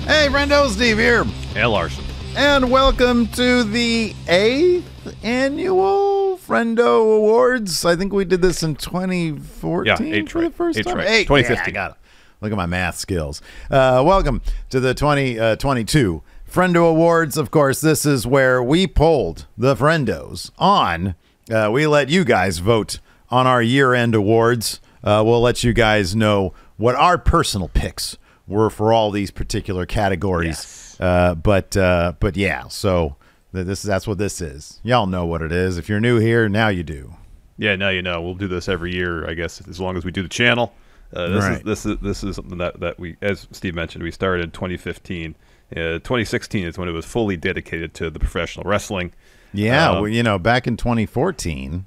Hey, Friendo, Steve here. Hey, Larson. And welcome to the 8th annual Friendo Awards. I think we did this in 2014 for the first time. 2015. Yeah, I got it. Look at my math skills. Welcome to the 2022 Friendo Awards. Of course, this is where we polled the Friendos on. We let you guys vote on our year-end awards. We'll let you guys know what our personal picks were for all these particular categories. Yes. But yeah, so that's what this is. Y'all know what it is. If you're new here, now you do. Yeah, now you know. We'll do this every year, I guess, as long as we do the channel. This is something that we, as Steve mentioned, we started in 2015. 2016 is when it was fully dedicated to the professional wrestling. Yeah, well, you know, back in 2014,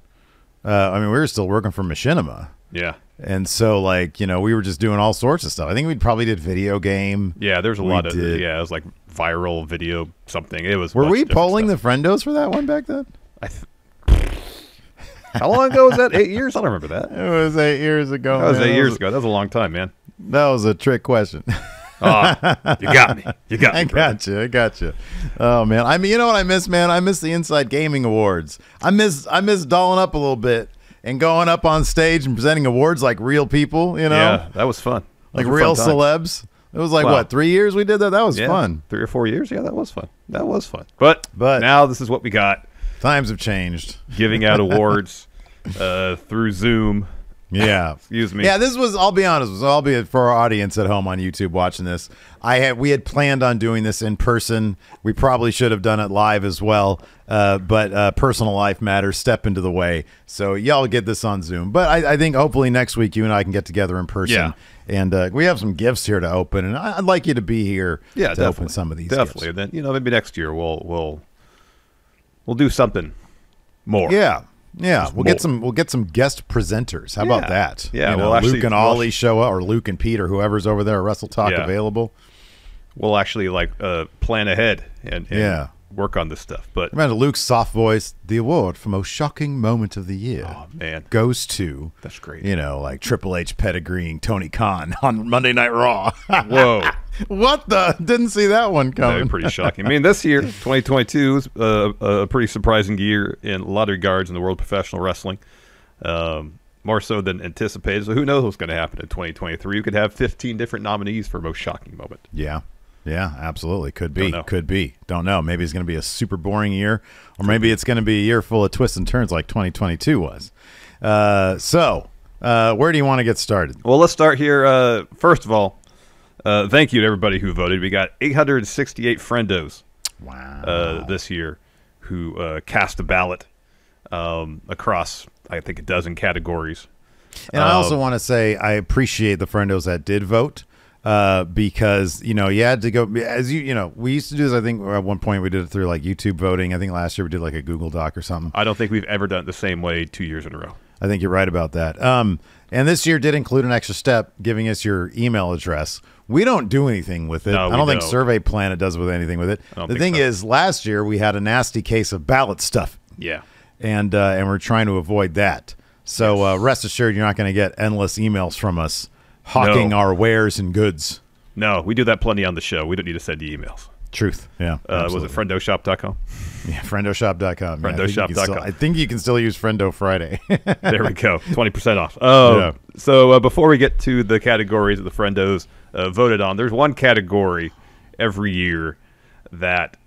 I mean, we were still working for Machinima. Yeah. And so, like, you know, we were just doing all sorts of stuff. I think we probably did video game. Yeah, there's a lot of, yeah, it was like viral video something. It was. Were we polling the Friendos for that one back then? How long ago was that? 8 years? I don't remember that. It was 8 years ago. That was 8 years ago. That was a long time, man. That was a trick question. Oh, you got me. You got me. I got you. Oh, man. I mean, you know what I miss, man? I miss the Inside Gaming Awards. I miss dolling up a little bit and going up on stage and presenting awards like real people, you know? Yeah, that was fun. Like real celebs. It was like, what, 3 years we did that? That was fun. 3 or 4 years? Yeah, that was fun. That was fun. But now this is what we got. Times have changed. Giving out awards through Zoom. Yeah. Excuse me. Yeah, this was, I'll be honest, I'll be for our audience at home on YouTube watching this. We had planned on doing this in person. We probably should have done it live as well. But personal life matters, step into the way. So y'all get this on Zoom. But I think hopefully next week you and I can get together in person. Yeah. And we have some gifts here to open, and I'd like you to be here to open some of these definitely. gifts. And then, you know, maybe next year we'll do something more. Yeah. Yeah, we'll get some guest presenters. How about that? Yeah, you know, Luke and Ollie show up, or Luke and Pete, or whoever's over there at Wrestle Talk available. We'll actually plan ahead and work on this stuff. But remember, Luke's soft voice. The award for most shocking moment of the year, goes to that's great. You know, like Triple H pedigreeing Tony Khan on Monday Night Raw. Whoa. What the? Didn't see that one coming. No, pretty shocking. I mean, this year, 2022, is a pretty surprising year in a lot of regards in the world of professional wrestling. More so than anticipated. So who knows what's going to happen in 2023? You could have 15 different nominees for most shocking moment. Yeah. Yeah, absolutely. Could be. Could be. Don't know. Maybe it's going to be a super boring year, or maybe it's going to be a year full of twists and turns like 2022 was. So where do you want to get started? Well, let's start here. First of all, thank you to everybody who voted. We got 868 friendos this year who cast a ballot across, I think, a dozen categories. And I also want to say I appreciate the friendos that did vote because, you know, you had to go, as you know, we used to do this, I think, at one point we did it through like YouTube voting. I think last year we did like a Google Doc or something. I don't think we've ever done it the same way 2 years in a row. I think you're right about that. And this year did include an extra step, giving us your email address. We don't do anything with it. No, I don't think Survey Planet does with anything with it. The thing is, last year we had a nasty case of ballot stuff. Yeah. And we're trying to avoid that. So rest assured you're not going to get endless emails from us hawking our wares and goods. No, we do that plenty on the show. We don't need to send you emails. Truth. Yeah. Was it friendoshop.com? Yeah, friendoshop.com. Friendoshop.com. I think you can still use Friendo Friday. There we go. 20% off. So before we get to the categories that the friendos voted on, there's one category every year that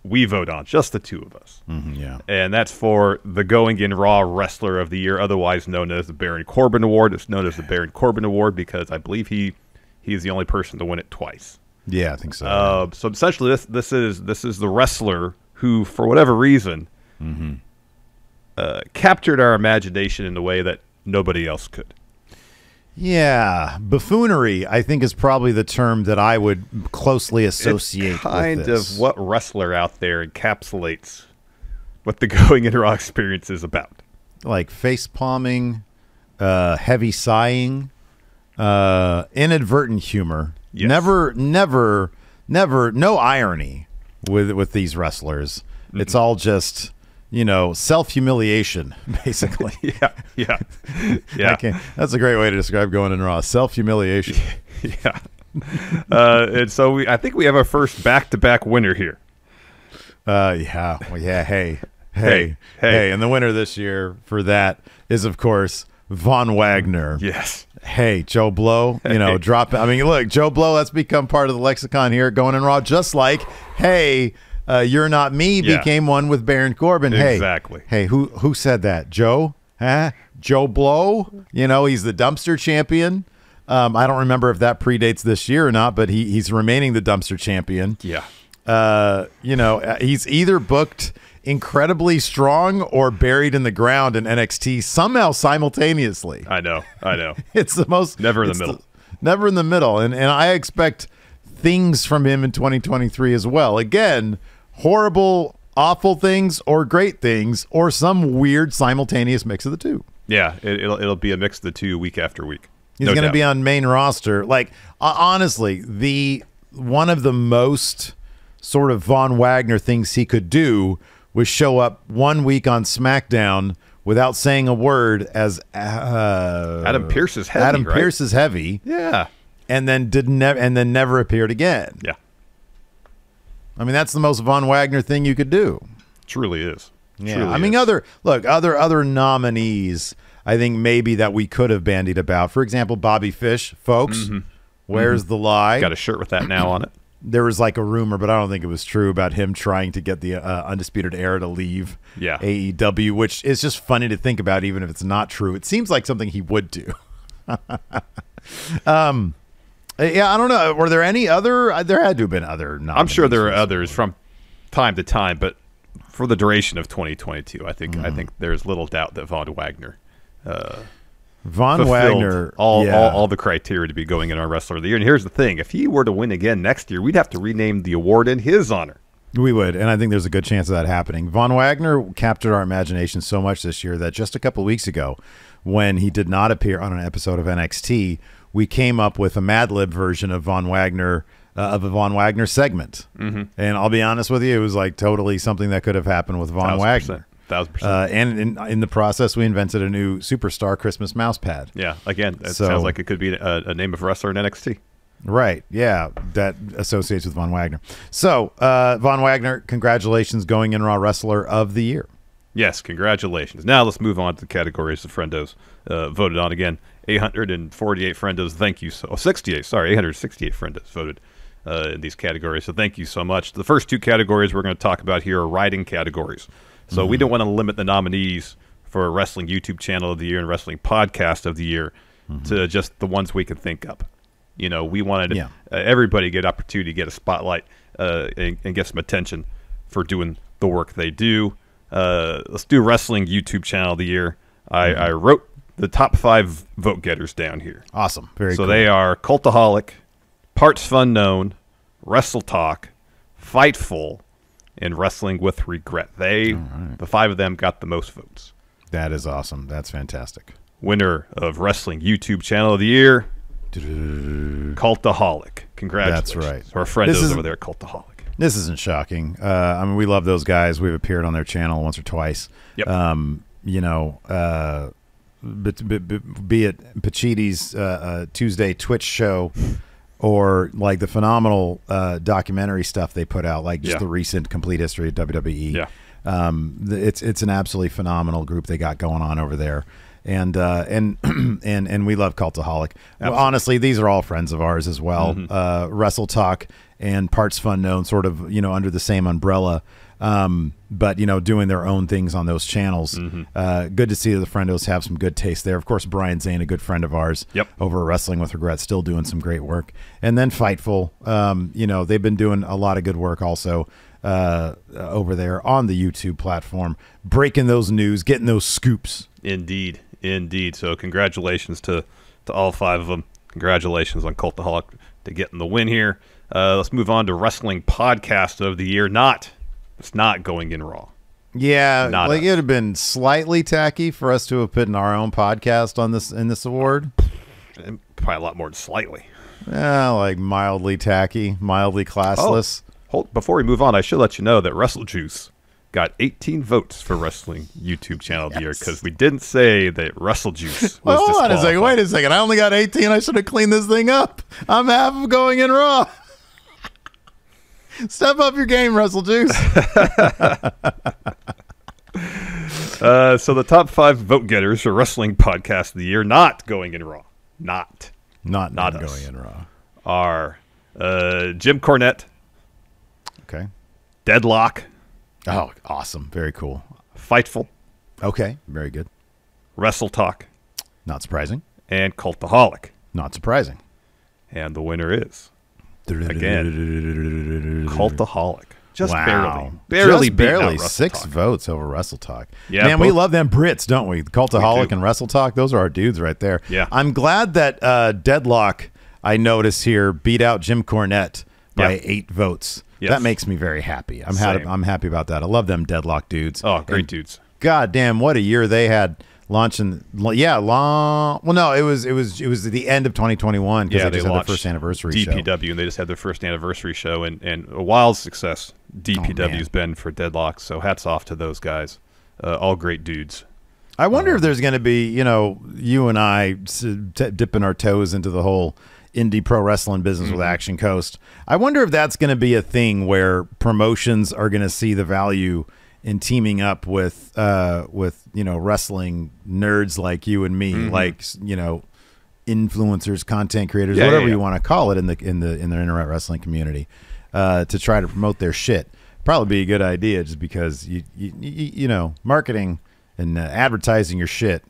we vote on, just the two of us. And that's for the Going in Raw Wrestler of the Year, otherwise known as the Baron Corbin Award. It's known as the Baron Corbin Award because I believe he's the only person to win it twice. Yeah, I think so. So essentially, this is the wrestler who, for whatever reason, captured our imagination in a way that nobody else could. Yeah, buffoonery, I think, is probably the term that I would closely associate it's kind with this. of what wrestler out there encapsulates what the Going in Raw experience is about. Like face palming, heavy sighing, inadvertent humor. Yes. Never, no irony with these wrestlers. It's all just, you know, self-humiliation, basically. Yeah. That's a great way to describe Going in Raw. Self-humiliation. Yeah. And so I think we have our first back-to-back winner here. Yeah. Well, yeah. Hey. And the winner this year for that is, of course, Von Wagner. Yes. Hey, Joe Blow, drop it. I mean, look, Joe Blow, that's become part of the lexicon here, going in Raw, just like, hey, you're not me became one with Baron Corbin. Exactly. Hey, who said that? Joe? Huh? Joe Blow? He's the dumpster champion. I don't remember if that predates this year or not, but he's remaining the dumpster champion. Yeah. He's either booked incredibly strong or buried in the ground in NXT somehow simultaneously. I know. It's the most never in the middle. Never in the middle. And I expect things from him in 2023 as well. Again, horrible, awful things or great things or some weird simultaneous mix of the two. Yeah, it'll be a mix of the two week after week. He's going to be on main roster. Like, honestly, one of the most sort of Von Wagner things he could do was show up 1 week on SmackDown without saying a word as Adam Pearce is heavy. Adam Pearce is heavy. Yeah, and then never appeared again. Yeah, I mean that's the most Von Wagner thing you could do. Truly is. Yeah, Truly I mean other nominees. I think maybe that we could have bandied about. For example, Bobby Fish, folks. Where's the lie? Got a shirt with that now on it. There was like a rumor, but I don't think it was true, about him trying to get the Undisputed Era to leave AEW, which is just funny to think about, even if it's not true. It seems like something he would do. Yeah, I don't know. Were there any other? There had to have been other nominees. I'm sure there are others from time to time, but for the duration of 2022, I think there's little doubt that Von Wagner Wagner all the criteria to be going in our Wrestler of the Year. And here's the thing: if he were to win again next year, we'd have to rename the award in his honor. We would, and I think there's a good chance of that happening. Von Wagner captured our imagination so much this year that just a couple of weeks ago, when he did not appear on an episode of NXT, we came up with a Mad Lib version of Von Wagner, of a Von Wagner segment. And I'll be honest with you, it was like totally something that could have happened with Von Wagner. 1,000%. And in the process, we invented a new superstar Christmas mouse pad. Yeah, again, it sounds like it could be a name of a wrestler in NXT. Right, yeah, that associates with Von Wagner. So, Von Wagner, congratulations, going in Raw Wrestler of the Year. Yes, congratulations. Now let's move on to the categories of Friendos voted on. Again, 848 Friendos, thank you. 868 Friendos voted in these categories, so thank you so much. The first two categories we're going to talk about here are writing categories. So we don't want to limit the nominees for Wrestling YouTube Channel of the Year and Wrestling Podcast of the Year to just the ones we can think up. We wanted everybody get opportunity to get a spotlight and get some attention for doing the work they do. Let's do Wrestling YouTube Channel of the Year. I wrote the top 5 vote getters down here. Awesome. Very cool. So they are Cultaholic, Parts Fun Known, Wrestle Talk, Fightful, and Wrestling with Regret. The 5 of them got the most votes. That is awesome. That's fantastic. Winner of Wrestling YouTube Channel of the Year, Cultaholic. Congratulations. That's right. Our friend is over there, Cultaholic. This isn't shocking. I mean, we love those guys. We've appeared on their channel once or twice. Yep. Be it Pachiti's Tuesday Twitch show, or like the phenomenal documentary stuff they put out, like just the recent Complete History of WWE. Yeah. It's an absolutely phenomenal group they got going on over there. And we love Cultaholic. Well, honestly, these are all friends of ours as well. Wrestle Talk and Parts Fun Known, sort of under the same umbrella, but doing their own things on those channels. Good to see the Friendos have some good taste there. Of course, Brian Zane, a good friend of ours, over Wrestling with Regret, still doing some great work. And then Fightful, they've been doing a lot of good work also over there on the YouTube platform, breaking those news, getting those scoops. Indeed. So congratulations to all 5 of them. Congratulations on Cultaholic to getting the win here. Let's move on to Wrestling Podcast of the Year. It's not going in Raw. Yeah, it would have been slightly tacky for us to have put in our own podcast on this award. Probably a lot more than slightly. Like mildly tacky, mildly classless. Before we move on, I should let you know that Wrestle Juice got 18 votes for Wrestling YouTube Channel of the Year because we didn't say that Russell Juice was well, hold on a second. disqualified. Wait a second. I only got 18. I should have cleaned this thing up. I'm half of going in Raw. Step up your game, Russell Juice. So the top 5 vote getters for Wrestling Podcast of the Year, not going in Raw, not going in Raw, are Jim Cornette, okay, Deadlock, oh, awesome, very cool, Fightful, okay, very good, Wrestle Talk, not surprising, and Cultaholic. not surprising, And the winner is, again, Cultaholic. Just wow. barely Just barely beating out 6 Talk. votes over Wrestle Talk. Yeah, man, we both- love them Brits, don't we? Cultaholic do. and Wrestle Talk, those are our dudes right there. Yeah. I'm glad that Deadlock, I notice here, beat out Jim Cornette by 8 votes. Yes. That makes me very happy. I'm happy about that. I love them Deadlock dudes. Oh, great And dudes. God damn, what a year they had launching. Yeah, long. Well, no, it was the end of 2021 because they just had their first anniversary show. DPW, and they just had their first anniversary show, and a wild success DPW's been for Deadlock. So hats off to those guys. All great dudes. I wonder if there's going to be, you and I dipping our toes into the whole indie pro wrestling business with Action Coast. I wonder if that's going to be a thing where promotions are going to see the value in teaming up with wrestling nerds like you and me, like influencers, content creators, whatever you want to call it in the internet wrestling community, to try to promote their shit. Probably be a good idea, just because you know, marketing and advertising your shit.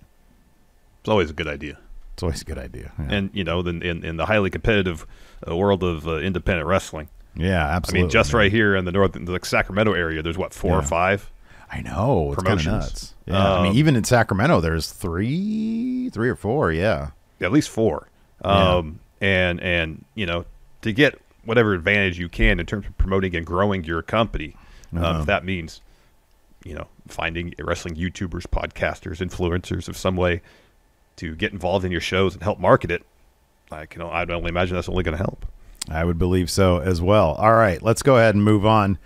It's always a good idea. It's always a good idea. Yeah. And in the highly competitive world of independent wrestling. Yeah, absolutely. I mean, just right here in the Sacramento area, there's what, 4 or 5? I know, it's kind of nuts. Yeah, I mean, even in Sacramento, there's three or 4. Yeah, at least 4. And to get whatever advantage you can in terms of promoting and growing your company, if that means finding wrestling YouTubers, podcasters, influencers of some way to get involved in your shows and help market it, I'd only imagine that's only going to help. I would believe so as well. All right, let's go ahead and move on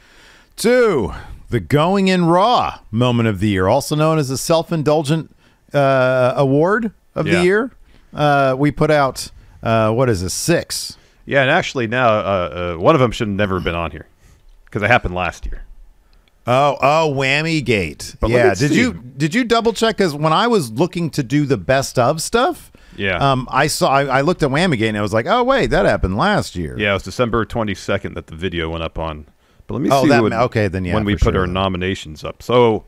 to the Going in Raw moment of the year, also known as the self-indulgent award of the year. We put out, 6? Yeah, and actually now one of them should have never been on here because it happened last year. Oh, Whammy Gate. But yeah, did you double check? Because when I was looking to do the best of stuff, I looked at Whammy Gate and I was like, oh wait, that happened last year. Yeah, it was December 22nd that the video went up on. But let me see. When we put our nominations up. So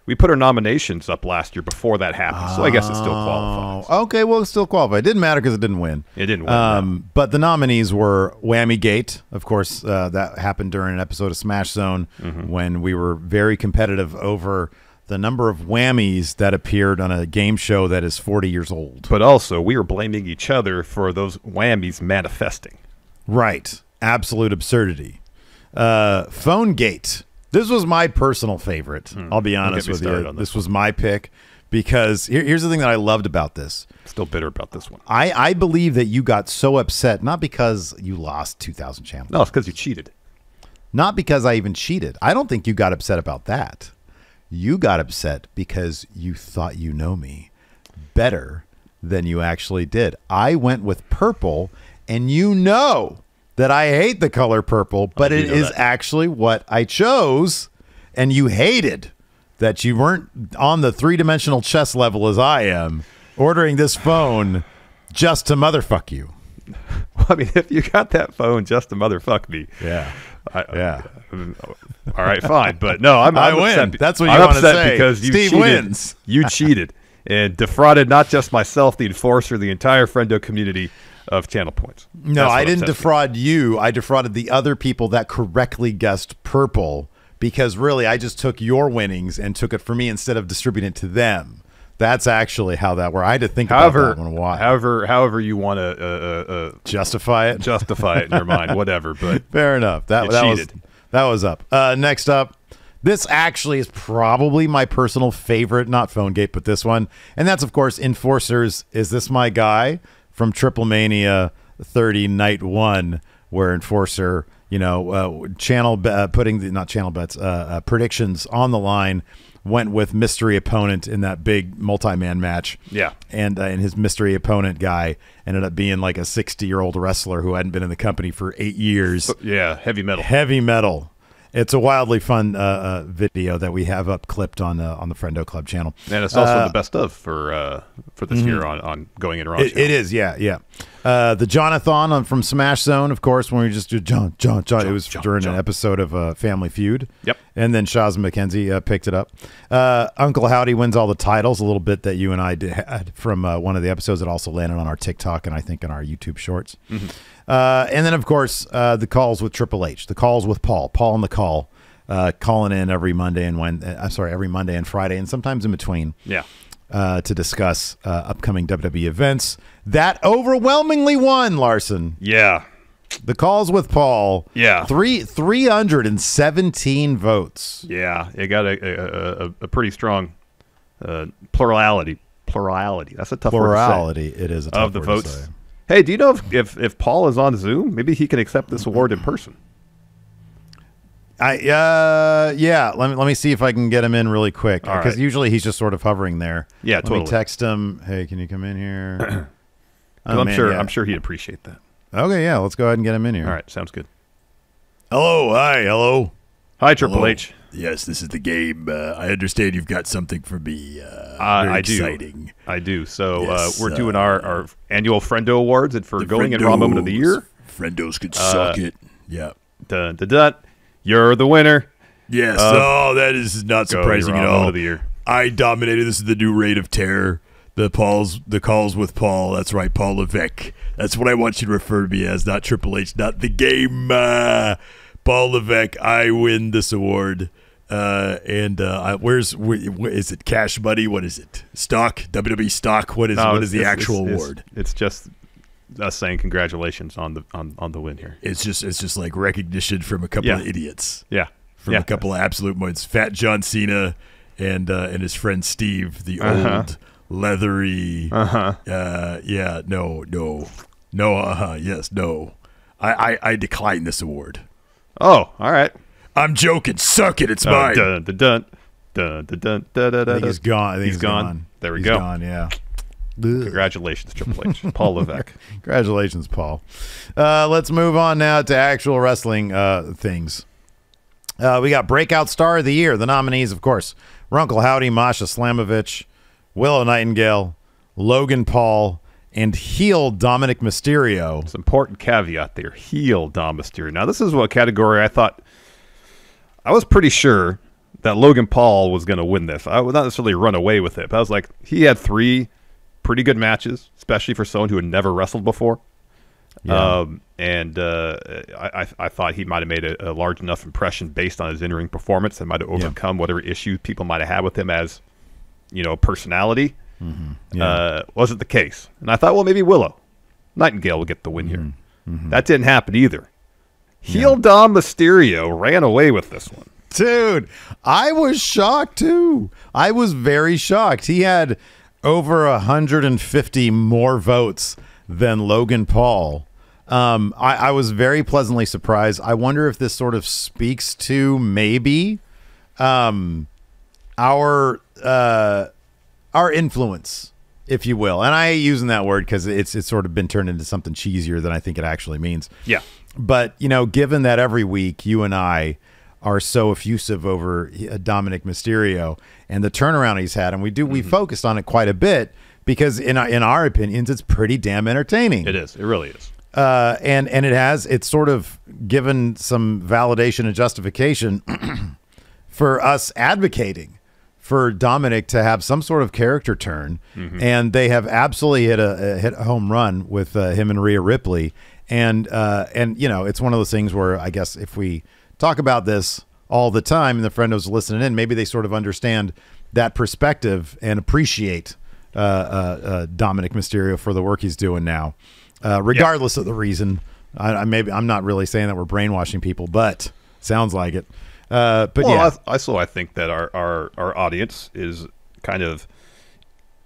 we put our nominations up last year before that happened. So I guess it still qualifies. Okay, well, it still qualified. It didn't matter because it didn't win. It didn't win. But the nominees were Whammy Gate. Of course, that happened during an episode of Smash Zone when we were very competitive over the number of whammies that appeared on a game show that is 40 years old. But also, we were blaming each other for those whammies manifesting. Right. Absolute absurdity. Phone Gate. This was my personal favorite. I'll be honest with you. This was my pick because here's the thing that I loved about this. Still bitter about this one. I believe that you got so upset, not because you lost 2,000 channels. No, it's because you cheated. Not because I even cheated. I don't think you got upset about that. You got upset because you thought you know me better than you actually did. I went with purple, and you know that I hate the color purple, but it is actually what I chose, and you hated that you weren't on the 3-dimensional chess level as I am, ordering this phone just to motherfuck you. Well, I mean, if you got that phone just to motherfuck me. Yeah. All right, fine. But no, I'm win. Upset. That's what you want to say. Because you Steve cheated. Wins. You cheated and defrauded not just myself, the enforcer, the entire Friendo community of channel points. No, I didn't defraud you. I defrauded the other people that correctly guessed purple because really I just took your winnings and took it for me instead of distributing it to them. That's actually how that worked. I had to think about that one a while. However you want to justify it. Justify it in your mind, whatever. But fair enough. That was up. Next up, this actually is probably my personal favorite, not Phone Gate, but this one. And that's, of course, Enforcers. Is This My Guy? From Triple Mania 30 Night 1, where Enforcer putting the not channel bets predictions on the line. Went with mystery opponent in that big multi-man match. Yeah. And his mystery opponent guy ended up being like a 60-year-old wrestler who hadn't been in the company for 8 years. Yeah, heavy metal. Heavy metal. It's a wildly fun video that we have up clipped on the Friendo Club channel. And it's also the best of for this year on Going In Raw. It is, yeah. The Jonathan from Smash Zone, of course, when we just do John. It was during an episode of Family Feud. Yep. And then Shaz McKenzie picked it up. Uncle Howdy wins all the titles, a little bit that you and I had from one of the episodes that also landed on our TikTok and I think on our YouTube shorts. Mm-hmm. And then, of course, the calls with Triple H, the calls with Paul on the call, calling in every Monday and Friday, and sometimes in between. Yeah. To discuss upcoming WWE events that overwhelmingly won, Larson. Yeah. The calls with Paul. Yeah. 317 votes. Yeah. It got a pretty strong plurality. That's a tough word to say. It is a tough of the word votes. to say. Hey, do you know if Paul is on Zoom, maybe he can accept this award in person? Yeah. Let me see if I can get him in really quick because usually he's just sort of hovering there. Yeah, Let me text him. Hey, can you come in here? I'm sure he'd appreciate that. Okay, yeah. Let's go ahead and get him in here. All right, sounds good. Hello. Hi, Triple H. Yes, this is the game. I understand you've got something for me. Very exciting. I do. So Yes, we're doing our annual Friendo Awards and for Going In Raw Moment of the Year. Friendos could suck it. Yeah. Dun, dun, dun. You're the winner. Yes. That is not surprising at all. Of the year. I dominated. This is the new Reign of Terror. The calls with Paul. That's right, Paul Levesque. That's what I want you to refer to me as, not Triple H, not the game. Paul Levesque. I win this award. Is it cash money? What is it? Stock? WWE stock? What is the actual award? It's just us saying congratulations on the win here. It's just like recognition from a couple of idiots. Yeah. From a couple of absolute modes. Fat John Cena and his friend Steve, the old leathery yes, no. I decline this award. Oh, all right. I'm joking. Suck it. It's mine. Dun, dun, dun, dun, dun, dun, dun, dun, I think he's gone. He's gone. There we go. He's gone, yeah. Congratulations, Triple H. Paul Levesque. Congratulations, Paul. Let's move on now to actual wrestling things. We got Breakout Star of the Year. The nominees, of course, Runkle Howdy, Masha Slamovich, Willow Nightingale, Logan Paul, and heel Dominic Mysterio. It's an important caveat there. Heel Dom Mysterio. Now, this is what category I was pretty sure that Logan Paul was going to win this. I would not necessarily run away with it, but I was like, he had 3 pretty good matches, especially for someone who had never wrestled before. Yeah. I thought he might have made a large enough impression based on his in-ring performance that might have overcome whatever issues people might have had with him as, personality. Mm-hmm. Yeah. Wasn't the case. And I thought, well, maybe Willow Nightingale will get the win here. Mm-hmm. That didn't happen either. Heel Dom Mysterio ran away with this one. Dude, I was shocked too. I was very shocked. He had over 150 more votes than Logan Paul. I was very pleasantly surprised. I wonder if this sort of speaks to maybe our influence, if you will. And I hate using that word because it's sort of been turned into something cheesier than I think it actually means. Yeah. But, given that every week you and I are so effusive over Dominic Mysterio and the turnaround he's had, and we focused on it quite a bit because in our opinions, it's pretty damn entertaining. It is. It really is. And it's sort of given some validation and justification for us advocating for Dominic to have some sort of character turn. Mm-hmm. And they have absolutely hit a home run with him and Rhea Ripley. And it's one of those things where I guess if we talk about this all the time and the friendos listening in, maybe they sort of understand that perspective and appreciate Dominic Mysterio for the work he's doing now, regardless of the reason. I'm not really saying that we're brainwashing people, but sounds like it. I think that our audience is kind of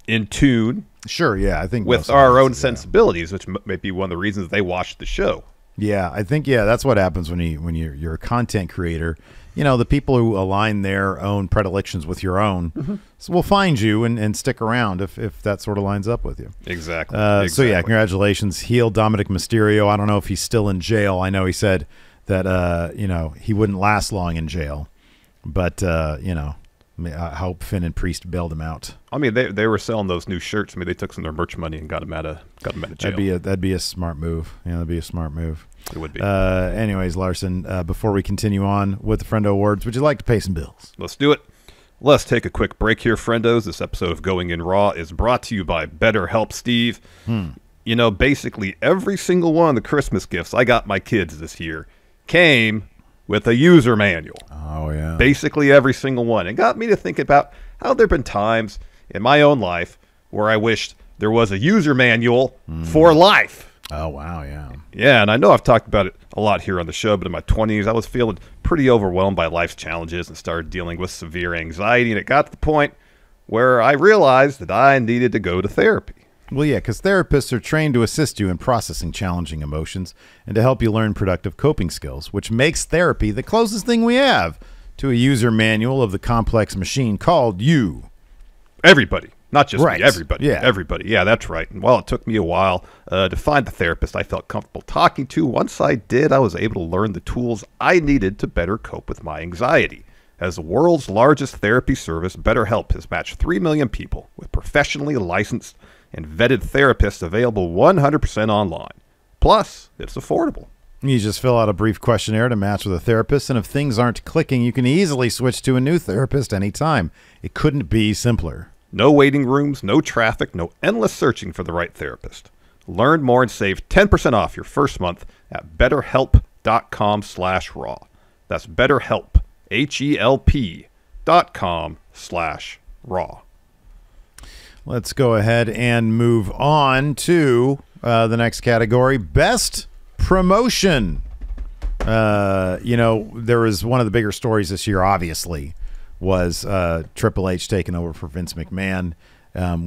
in tune. Sure, yeah, I think with our own sensibilities, which may be one of the reasons they watch the show. Yeah, I think that's what happens when you're a content creator. You know, the people who align their own predilections with your own will find you and stick around if that sort of lines up with you. Exactly. So yeah, congratulations, heel Dominic Mysterio. I don't know if he's still in jail. I know he said that he wouldn't last long in jail, but I hope Finn and Priest bailed him out. I mean, they were selling those new shirts. I mean, they took some of their merch money and got him out of jail. That'd be a smart move. Yeah, that'd be a smart move. It would be. Anyways, Larson, before we continue on with the Friendo Awards, would you like to pay some bills? Let's do it. Let's take a quick break here, Friendos. This episode of Going In Raw is brought to you by BetterHelp, Steve. You know, basically every single one of the Christmas gifts I got my kids this year came with a user manual. Oh, yeah. Basically every single one. It got me to think about how there have been times in my own life where I wished there was a user manual for life. Oh, wow, yeah. Yeah, and I know I've talked about it a lot here on the show, but in my 20s, I was feeling pretty overwhelmed by life's challenges and started dealing with severe anxiety, and it got to the point where I realized that I needed to go to therapy. Well, yeah, because therapists are trained to assist you in processing challenging emotions and to help you learn productive coping skills, which makes therapy the closest thing we have to a user manual of the complex machine called you. Everybody. Not just right. me, everybody. Yeah. Everybody. Yeah, that's right. And while it took me a while to find the therapist I felt comfortable talking to, once I did, I was able to learn the tools I needed to better cope with my anxiety. As the world's largest therapy service, BetterHelp has matched 3 million people with professionally licensed and vetted therapists available 100% online. Plus, it's affordable. You just fill out a brief questionnaire to match with a therapist, and if things aren't clicking, you can easily switch to a new therapist anytime. It couldn't be simpler. No waiting rooms, no traffic, no endless searching for the right therapist. Learn more and save 10% off your first month at betterhelp.com/raw. That's BetterHelp, HELP.com/raw. Let's go ahead and move on to the next category, Best Promotion. There was one of the bigger stories this year, obviously, was Triple H taking over for Vince McMahon.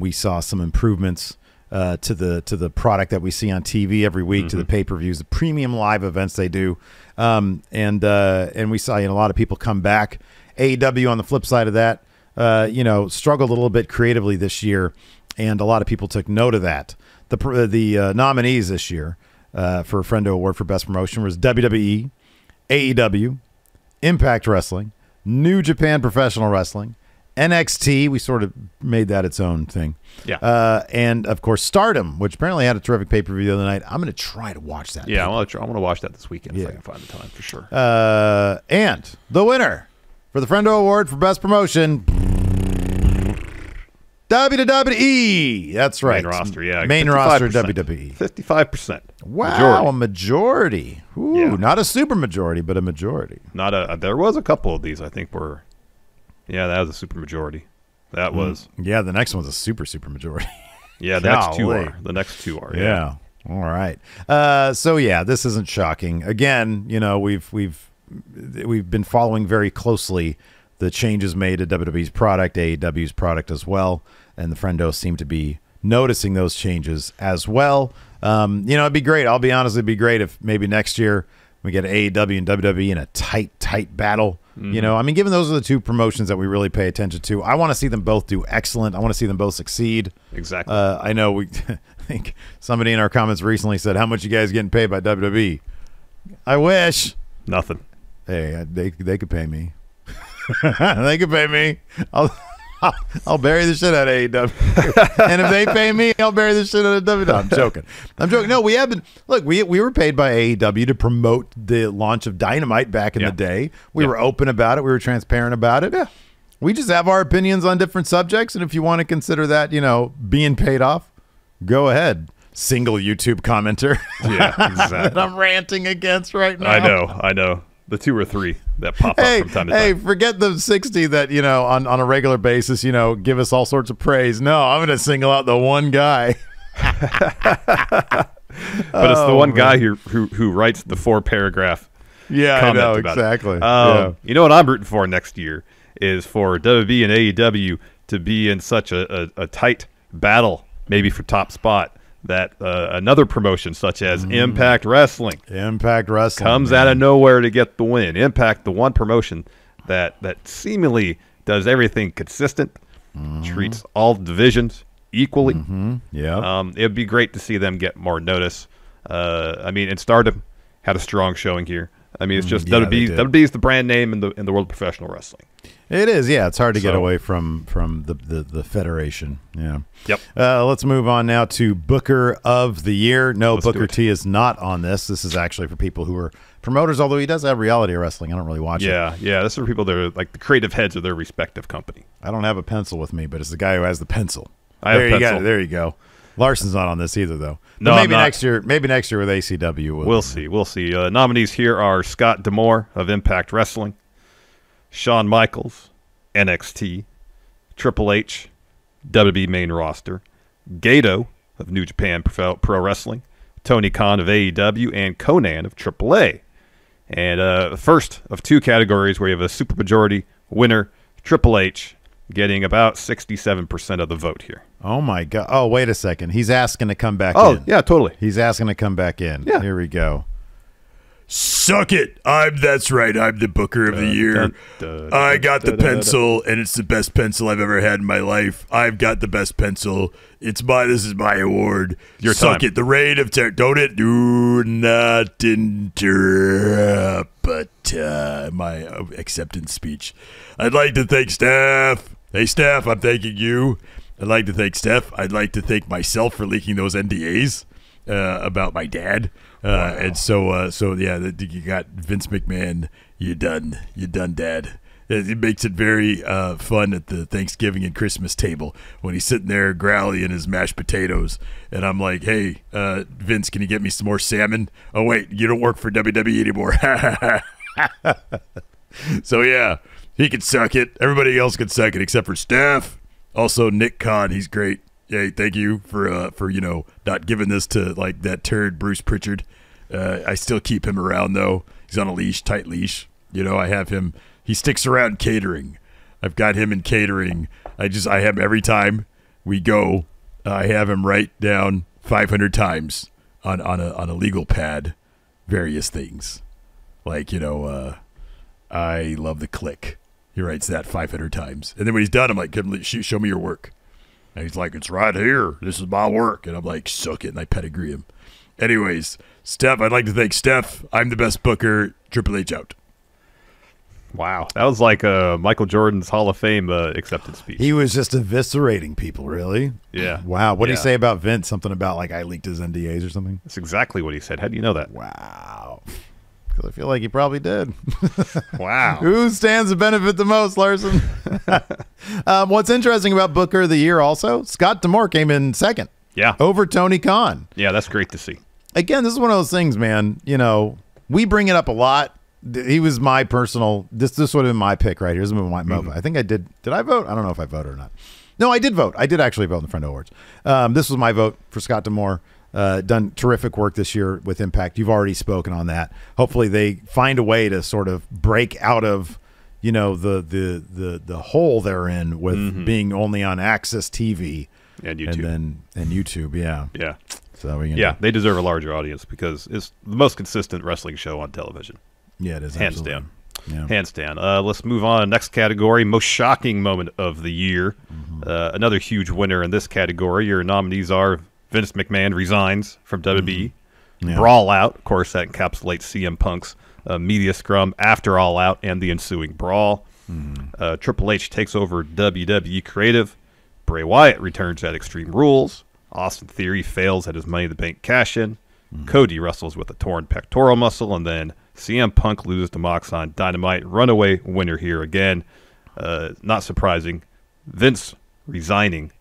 We saw some improvements to the product that we see on TV every week, to the pay-per-views, the premium live events they do, and we saw a lot of people come back. AEW on the flip side of that, struggled a little bit creatively this year, and a lot of people took note of that. The nominees this year for Friendo Award for Best Promotion was WWE, AEW, Impact Wrestling, New Japan Professional Wrestling, NXT. We sort of made that its own thing. Yeah. And, of course, Stardom, which apparently had a terrific pay-per-view the other night. I'm going to try to watch that. Yeah, I want to watch that this weekend if I can find the time, for sure. And the winner for the Friendo Award for Best Promotion, WWE. That's right. Main roster, yeah. Main 55%. roster WWE. 55%. Wow, a majority. Ooh, Yeah. Not a super majority, but a majority. There was a couple of these I think were, that was a super majority. That was. Yeah, the next one's a super majority. Yeah, the next two are. Yeah. All right. This isn't shocking. Again, we've been following very closely the changes made to WWE's product, AEW's product as well, and the Friendos seem to be noticing those changes as well. It'd be great. I'll be honest, it'd be great if maybe next year we get AEW and WWE in a tight battle. Given those are the two promotions that we really pay attention to, I want to see them both do excellent. I want to see them both succeed. Exactly. I know I think somebody in our comments recently said, how much you guys getting paid by WWE? I wish. Nothing. Hey, they could pay me. They could pay me. I'll bury the shit out of AEW. And if they pay me, I'll bury the shit out of WWE. No, I'm joking. No, we have been. Look, we were paid by AEW to promote the launch of Dynamite back in the day. We were open about it. We were transparent about it. Yeah. We just have our opinions on different subjects, and if you want to consider that, being paid off, go ahead. Single YouTube commenter. Yeah, exactly. That I'm ranting against right now. I know. The 2 or 3 that pop up from time to time. Hey, forget the 60 that, on a regular basis, give us all sorts of praise. No, I'm going to single out the one guy. But it's the one guy who writes the 4-paragraph comment. I know, about exactly. You know what I'm rooting for next year is for WWE and AEW to be in such a tight battle, maybe for top spot, that another promotion such as Impact Wrestling comes out of nowhere to get the win. Impact, the one promotion that seemingly does everything consistent, treats all divisions equally. It would be great to see them get more notice. I mean, and Stardom had a strong showing here. I mean, it's just WWE is the brand name in the world of professional wrestling. It is, yeah. It's hard to get away from the federation. Yeah. Yep. Let's move on now to Booker of the Year. No, Booker T is not on this. This is actually for people who are promoters, although he does have reality wrestling. I don't really watch it. Yeah. This is for people that are like the creative heads of their respective company. I don't have a pencil with me, but it's the guy who has the pencil. I have a pencil. There you go. Larson's not on this either, though. No, but maybe next year. Maybe next year with ACW. We'll see. Nominees here are Scott D'Amore of Impact Wrestling, Shawn Michaels, NXT, Triple H, WWE main roster, Gato of New Japan Pro Wrestling, Tony Khan of AEW, and Conan of AAA. And the first of two categories where you have a supermajority winner, Triple H, getting about 67% of the vote here. Oh, my God. Oh, wait a second. He's asking to come back in. Oh, yeah, totally. He's asking to come back in. Yeah. Here we go. Suck it. That's right. I'm the Booker of the Year. I got the pencil, and it's the best pencil I've ever had in my life. I've got the best pencil. This is my award. Suck it. The reign of terror. Do not interrupt my acceptance speech. I'd like to thank Steph. Hey, Steph, I'm thanking you. I'd like to thank Steph. I'd like to thank myself for leaking those NDAs about my dad. And so yeah, you got Vince McMahon. You done, Dad. It makes it very fun at the Thanksgiving and Christmas table when he's sitting there growling his mashed potatoes, and I'm like, "Hey, Vince, can you get me some more salmon?" Oh wait, you don't work for WWE anymore. So yeah, he can suck it. Everybody else can suck it except for Steph. Also, Nick Khan, he's great. Hey, thank you for not giving this to like that turd Bruce Pritchard. I still keep him around though. He's on a leash, tight leash. I have him. He sticks around catering. I've got him in catering. I have him every time we go. I have him write down 500 times on a legal pad various things, like I love the click. He writes that 500 times, and then when he's done, I'm like, show me your work. And he's like, it's right here. This is my work. And I'm like, suck it. And I pedigree him. Anyways, Steph, I'd like to thank Steph. I'm the best booker. Triple H out. Wow. That was like Michael Jordan's Hall of Fame acceptance speech. He was just eviscerating people, really? Yeah. Wow. What did he say about Vince? Something about, like, I leaked his NDAs or something? That's exactly what he said. How do you know that? Wow. Because I feel like he probably did. Wow. Who stands to benefit the most, Larson? What's interesting about Booker of the Year also, Scott D'Amore came in second. Yeah. Over Tony Khan. Yeah, that's great to see. Again, this is one of those things, man. We bring it up a lot. He was my personal, this would have been my pick right here. This would have been my vote. I think I did. Did I vote? I don't know if I voted or not. No, I did vote. I did actually vote in the Friendo Awards. This was my vote for Scott D'Amore. Done terrific work this year with Impact. You've already spoken on that. Hopefully they find a way to sort of break out of, the hole they're in with being only on Access TV and YouTube. And YouTube, yeah. Yeah. So they deserve a larger audience because it's the most consistent wrestling show on television. Yeah, it is. Hands absolutely. down. Yeah. Hands down. Let's move on. Next category, most shocking moment of the year. Another huge winner in this category. Your nominees are Vince McMahon resigns from WWE. Brawl Out, of course, that encapsulates CM Punk's media scrum after All Out and the ensuing brawl. Triple H takes over WWE Creative. Bray Wyatt returns at Extreme Rules. Austin Theory fails at his Money in the Bank cash-in. Cody wrestles with a torn pectoral muscle, and then CM Punk loses to Mox on Dynamite. Runaway winner here again. Not surprising. Vince resigning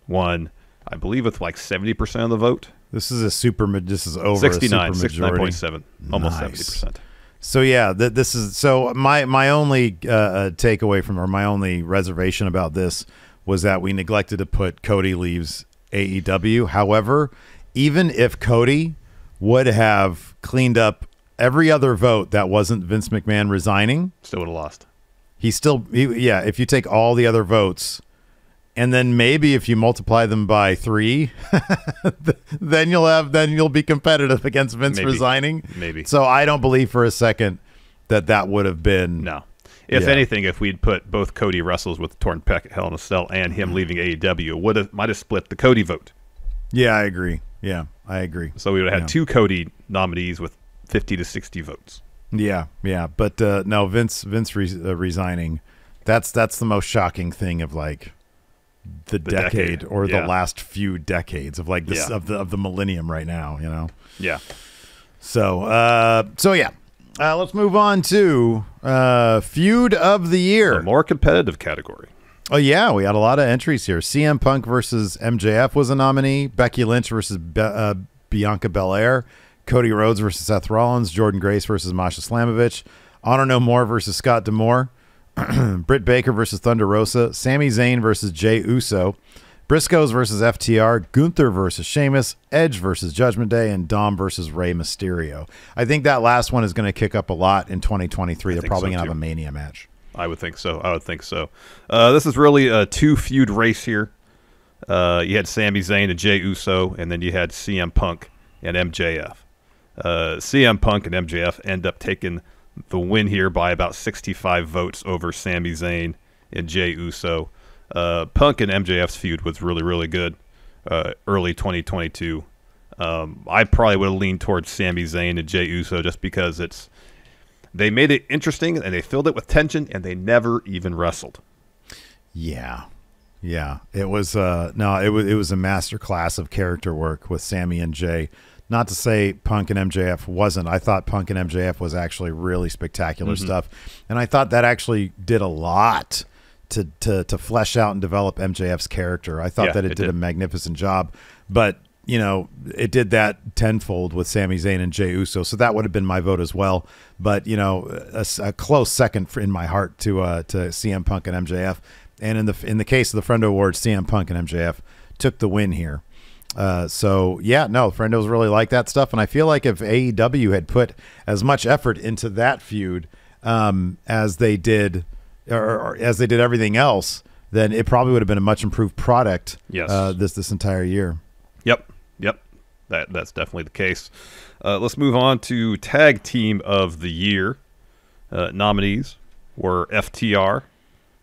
won, I believe, with like 70% of the vote. This is this is over 69.7, almost 70%. So yeah, this is so my only takeaway from, or my only reservation about this was that we neglected to put Cody leaves AEW. However, even if Cody would have cleaned up every other vote that wasn't Vince McMahon resigning, still would have lost. If you take all the other votes And then maybe if you multiply them by 3, then you'll be competitive against Vince resigning. Maybe. So I don't believe for a second that would have been. No. If anything, if we'd put both Cody wrestles with torn pec at Hell in a Cell and him leaving AEW, might have split the Cody vote. Yeah, I agree. Yeah, I agree. So we would have had 2 Cody nominees with 50 to 60 votes. Yeah. But no, Vince resigning. That's the most shocking thing of like the decade or the last few decades of like this of the millennium right now. You know. Yeah. So yeah. Let's move on to Feud of the Year. A more competitive category. Oh, yeah. We had a lot of entries here. CM Punk versus MJF was a nominee. Becky Lynch versus Bianca Belair. Cody Rhodes versus Seth Rollins. Jordan Grace versus Masha Slamovich. Honor No More versus Scott D'Amore. Britt Baker versus Thunder Rosa. Sami Zayn versus Jey Uso. Briscoes versus FTR, Gunther versus Sheamus, Edge versus Judgment Day, and Dom versus Rey Mysterio. I think that last one is going to kick up a lot in 2023. They're probably going to have a Mania match. I would think so. This is really a 2-feud race here. You had Sami Zayn and Jey Uso, and then you had CM Punk and MJF. CM Punk and MJF end up taking the win here by about 65 votes over Sami Zayn and Jey Uso. Punk and MJF's feud was really, really good early 2022. I probably would have leaned towards Sami Zayn and Jey Uso just because they made it interesting and they filled it with tension and they never even wrestled. Yeah. It was it was a masterclass of character work with Sami and Jey. Not to say Punk and MJF wasn't. I thought Punk and MJF was actually really spectacular stuff, and I thought that actually did a lot to flesh out and develop MJF's character. I thought that it did a magnificent job, but it did that tenfold with Sami Zayn and Jey Uso. So that would have been my vote as well. But a close second in my heart to CM Punk and MJF. And in the case of the Friendo Awards, CM Punk and MJF took the win here. Friendos really like that stuff, and I feel like if AEW had put as much effort into that feud as they did. Or as they did everything else, then it probably would have been a much improved product. Yes. This entire year. Yep. That's definitely the case. Let's move on to Tag Team of the Year. Nominees were FTR,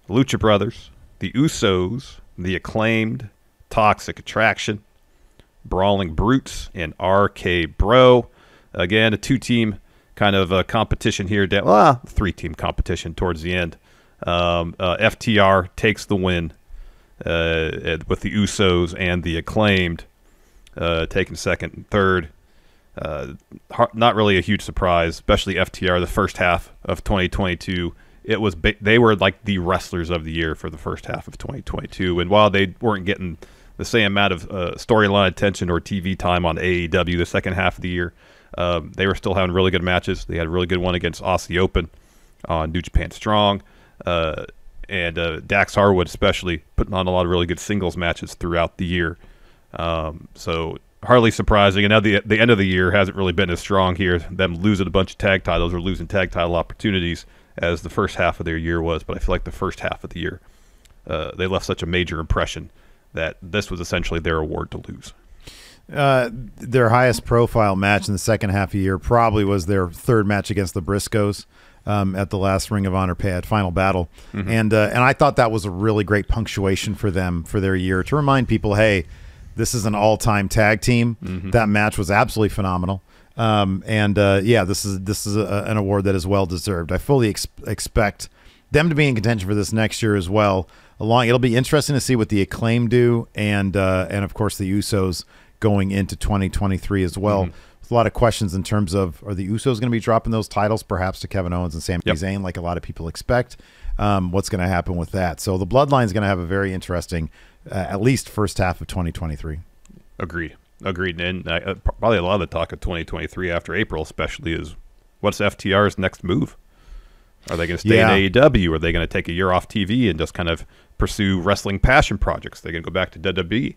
Lucha Brothers, the Usos, the Acclaimed, Toxic Attraction, Brawling Brutes, and RK Bro. Again, a 2-team kind of competition here. 3-team competition towards the end. FTR takes the win with the Usos and the Acclaimed taking second and third. Not really a huge surprise, especially FTR. The first half of 2022, they were like the wrestlers of the year for the first half of 2022. And while they weren't getting the same amount of storyline attention or TV time on AEW the second half of the year, they were still having really good matches. They had a really good one against Aussie Open on New Japan Strong. And Dax Harwood especially putting on a lot of really good singles matches throughout the year. So hardly surprising. And now the end of the year hasn't really been as strong here. Them losing a bunch of tag titles or losing tag title opportunities as the first half of their year was. But I feel like the first half of the year, they left such a major impression that this was essentially their award to lose. Their highest profile match in the second half of the year probably was their third match against the Briscoes. At the last Ring of Honor Final Battle. And I thought that was a really great punctuation for them for their year to remind people, hey, this is an all-time tag team. That match was absolutely phenomenal. This is an award that is well deserved. I fully expect them to be in contention for this next year as well. It'll be interesting to see what the Acclaim do, and of course the Usos going into 2023 as well. A lot of questions in terms of, are the Usos going to be dropping those titles perhaps to Kevin Owens and Sami Zayn like a lot of people expect? What's going to happen with that? So the Bloodline is going to have a very interesting, at least first half of 2023. Agreed. And probably a lot of the talk of 2023 after April especially is, what's FTR's next move? Are they going to stay in AEW? Are they going to take a year off TV and just kind of pursue wrestling passion projects? They're going to go back to WWE.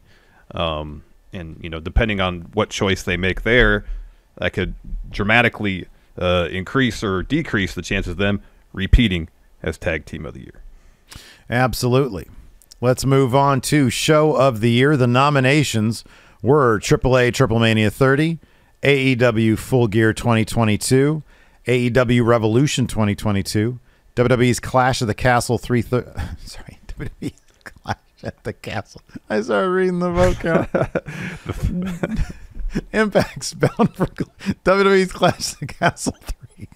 And, depending on what choice they make there, that could dramatically increase or decrease the chances of them repeating as Tag Team of the Year. Absolutely. let's move on to Show of the Year. The nominations were AAA Triple Mania 30, AEW Full Gear 2022, AEW Revolution 2022, WWE's Clash of the Castle 330. Sorry, WWE's Clash at the Castle. I started reading the vote count. Impact's Bound for WWE's Clash of the Castle 3.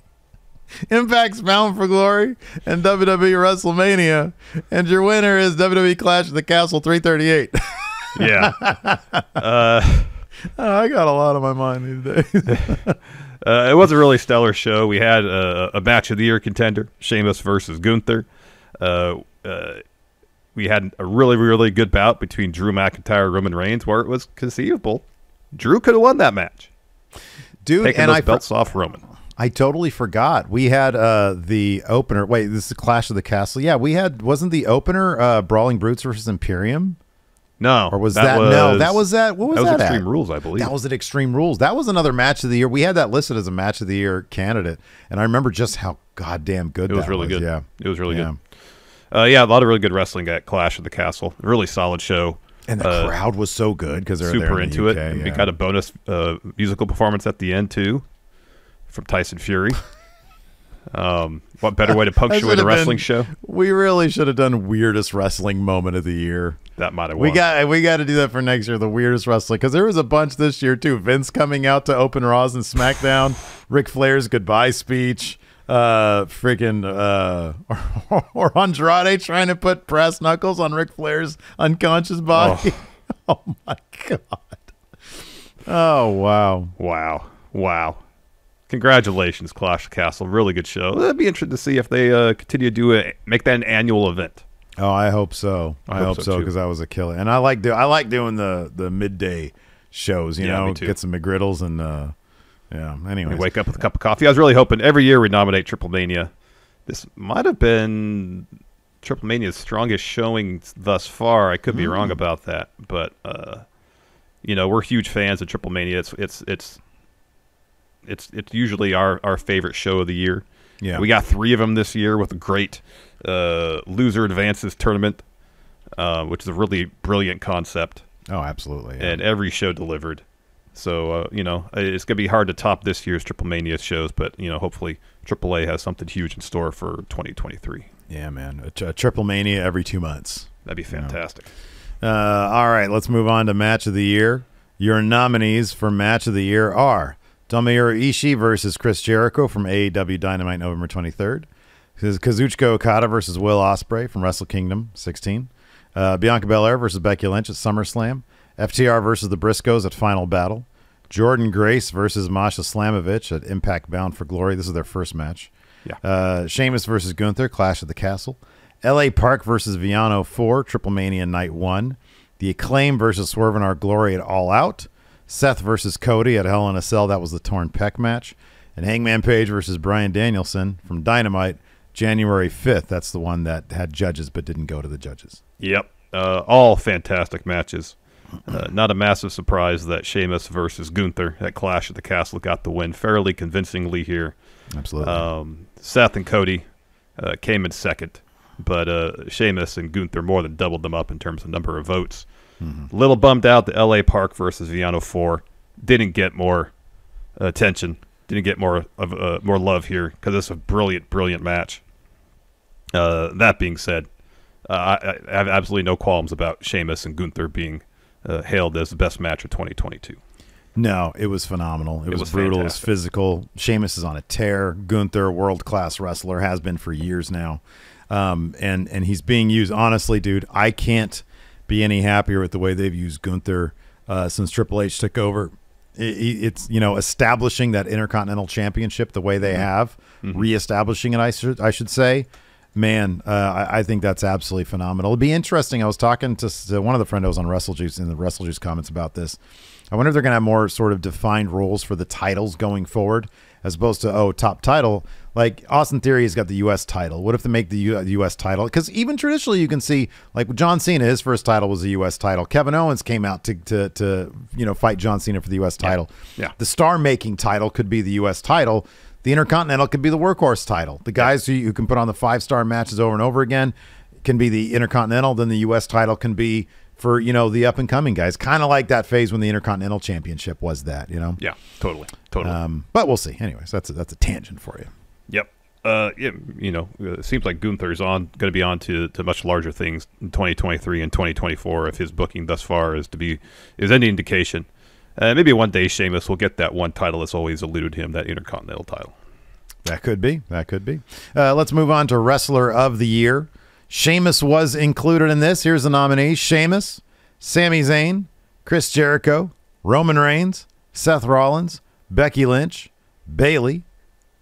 Impact's Bound for Glory and WWE WrestleMania. And your winner is WWE Clash of the Castle 338. Yeah. I got a lot on my mind these days. It was a really stellar show. We had a match of the year contender, Sheamus versus Gunther. We had a really, really good bout between Drew McIntyre and Roman Reigns, where it was conceivable Drew could have won that match. Dude, taking those belts off Roman. I totally forgot. We had the opener. Wait, this is Clash of the Castle. Yeah, we had, wasn't the opener Brawling Brutes versus Imperium? No. Or was that? No, that was that. What was that? That was Extreme Rules, I believe. That was at Extreme Rules. That was another match of the year. We had that listed as a match of the year candidate, and I remember just how goddamn good it was. Really good. Yeah, it was really good. Yeah, a lot of really good wrestling at Clash of the Castle. Really solid show. And the crowd was so good because they're super there in into UK, it. Yeah. We got a bonus musical performance at the end too, from Tyson Fury. What better way to punctuate a wrestling show? We really should have done weirdest wrestling moment of the year. That might have won. We got to do that for next year. The weirdest wrestling, because there was a bunch this year too. Vince coming out to open Raws and SmackDown. Ric Flair's goodbye speech. Freaking or Andrade trying to put brass knuckles on Ric Flair's unconscious body. Oh my god. Oh wow. Congratulations, Clash Castle. Really good show. It'd be interesting to see if they continue to make that an annual event. Oh, I hope so. I hope so because that was a killer. And I like doing the midday shows. You know, get some McGriddles and yeah. Anyway, wake up with a cup of coffee. I was really hoping every year we nominate Triple Mania. This might have been Triple Mania's strongest showing thus far. I could be wrong about that, but you know, we're huge fans of Triple Mania. It's usually our favorite show of the year. Yeah, we got 3 of them this year with a great loser advances tournament, which is a really brilliant concept. Oh, absolutely. Yeah. And every show delivered. So, you know, it's going to be hard to top this year's Triple Mania shows, but, you know, hopefully AAA has something huge in store for 2023. Yeah, man. A Triple Mania every 2 months. That'd be fantastic. All right, let's move on to Match of the Year. Your nominees for Match of the Year are Tomohiro Ishii versus Chris Jericho from AEW Dynamite November 23rd. Kazuchika Okada versus Will Ospreay from Wrestle Kingdom 16. Bianca Belair versus Becky Lynch at SummerSlam. FTR versus the Briscoes at Final Battle. Jordan Grace versus Masha Slamovich at Impact Bound for Glory. This is their first match. Yeah. Sheamus versus Gunther, Clash of the Castle. LA Park versus Viano 4, Triple Mania Night 1. The Acclaim versus Swerve in Our Glory at All Out. Seth versus Cody at Hell in a Cell. That was the Torn Pec match. And Hangman Page versus Bryan Danielson from Dynamite, January 5th. That's the one that had judges but didn't go to the judges. Yep. All fantastic matches. Not a massive surprise that Sheamus versus Gunther at Clash at the Castle got the win fairly convincingly here. Absolutely. Seth and Cody came in second, but Sheamus and Gunther more than doubled them up in terms of number of votes. A little bummed out that LA Park versus Viano 4 didn't get more attention, didn't get more love here because it's a brilliant match. That being said, I have absolutely no qualms about Sheamus and Gunther being hailed as the best match of 2022. No, it was phenomenal. It was brutal. Fantastic. It was physical. Sheamus is on a tear. Gunther, world-class wrestler, has been for years now. And he's being used. Honestly, dude, I can't be any happier with the way they've used Gunther since Triple H took over. It's, you know, establishing that Intercontinental Championship the way they have, reestablishing it, I should say. Man, I think that's absolutely phenomenal. It'll be interesting. I was talking to one of the friendos on WrestleJuice in the WrestleJuice comments about this. I wonder if they're going to have more sort of defined roles for the titles going forward, as opposed to, top title. Like Austin Theory has got the U.S. title. What if they make the U.S. title? Because even traditionally, you can see, like John Cena, his first title was the U.S. title. Kevin Owens came out to fight John Cena for the U.S. title. Yeah. The star-making title could be the U.S. title. The Intercontinental could be the workhorse title. The guys who can put on the 5-star matches over and over again. can be the Intercontinental, then the U.S. title can be for, you know, the up-and-coming guys. Kind of like that phase when the Intercontinental Championship was that, you know? Yeah, totally. But we'll see. Anyways, that's a tangent for you. Yep. You know, it seems like Gunther's going to be on to much larger things in 2023 and 2024 if his booking thus far is any indication. Maybe one day Sheamus will get that one title that's always eluded him, that Intercontinental title. That could be. Let's move on to Wrestler of the Year. Sheamus was included in this. Here's the nominees: Sheamus, Sami Zayn, Chris Jericho, Roman Reigns, Seth Rollins, Becky Lynch, Bayley,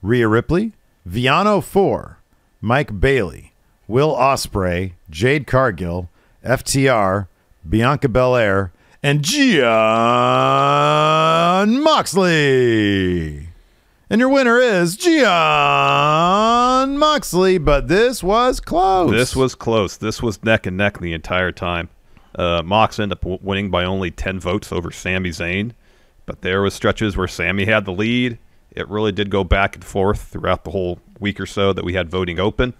Rhea Ripley, Viano 4, Mike Bailey, Will Ospreay, Jade Cargill, FTR, Bianca Belair, and Jon Moxley. And your winner is Jon Moxley, but this was close. This was neck and neck the entire time. Mox ended up winning by only 10 votes over Sami Zayn, but there was stretches where Sami had the lead. It really did go back and forth throughout the whole week or so that we had voting open.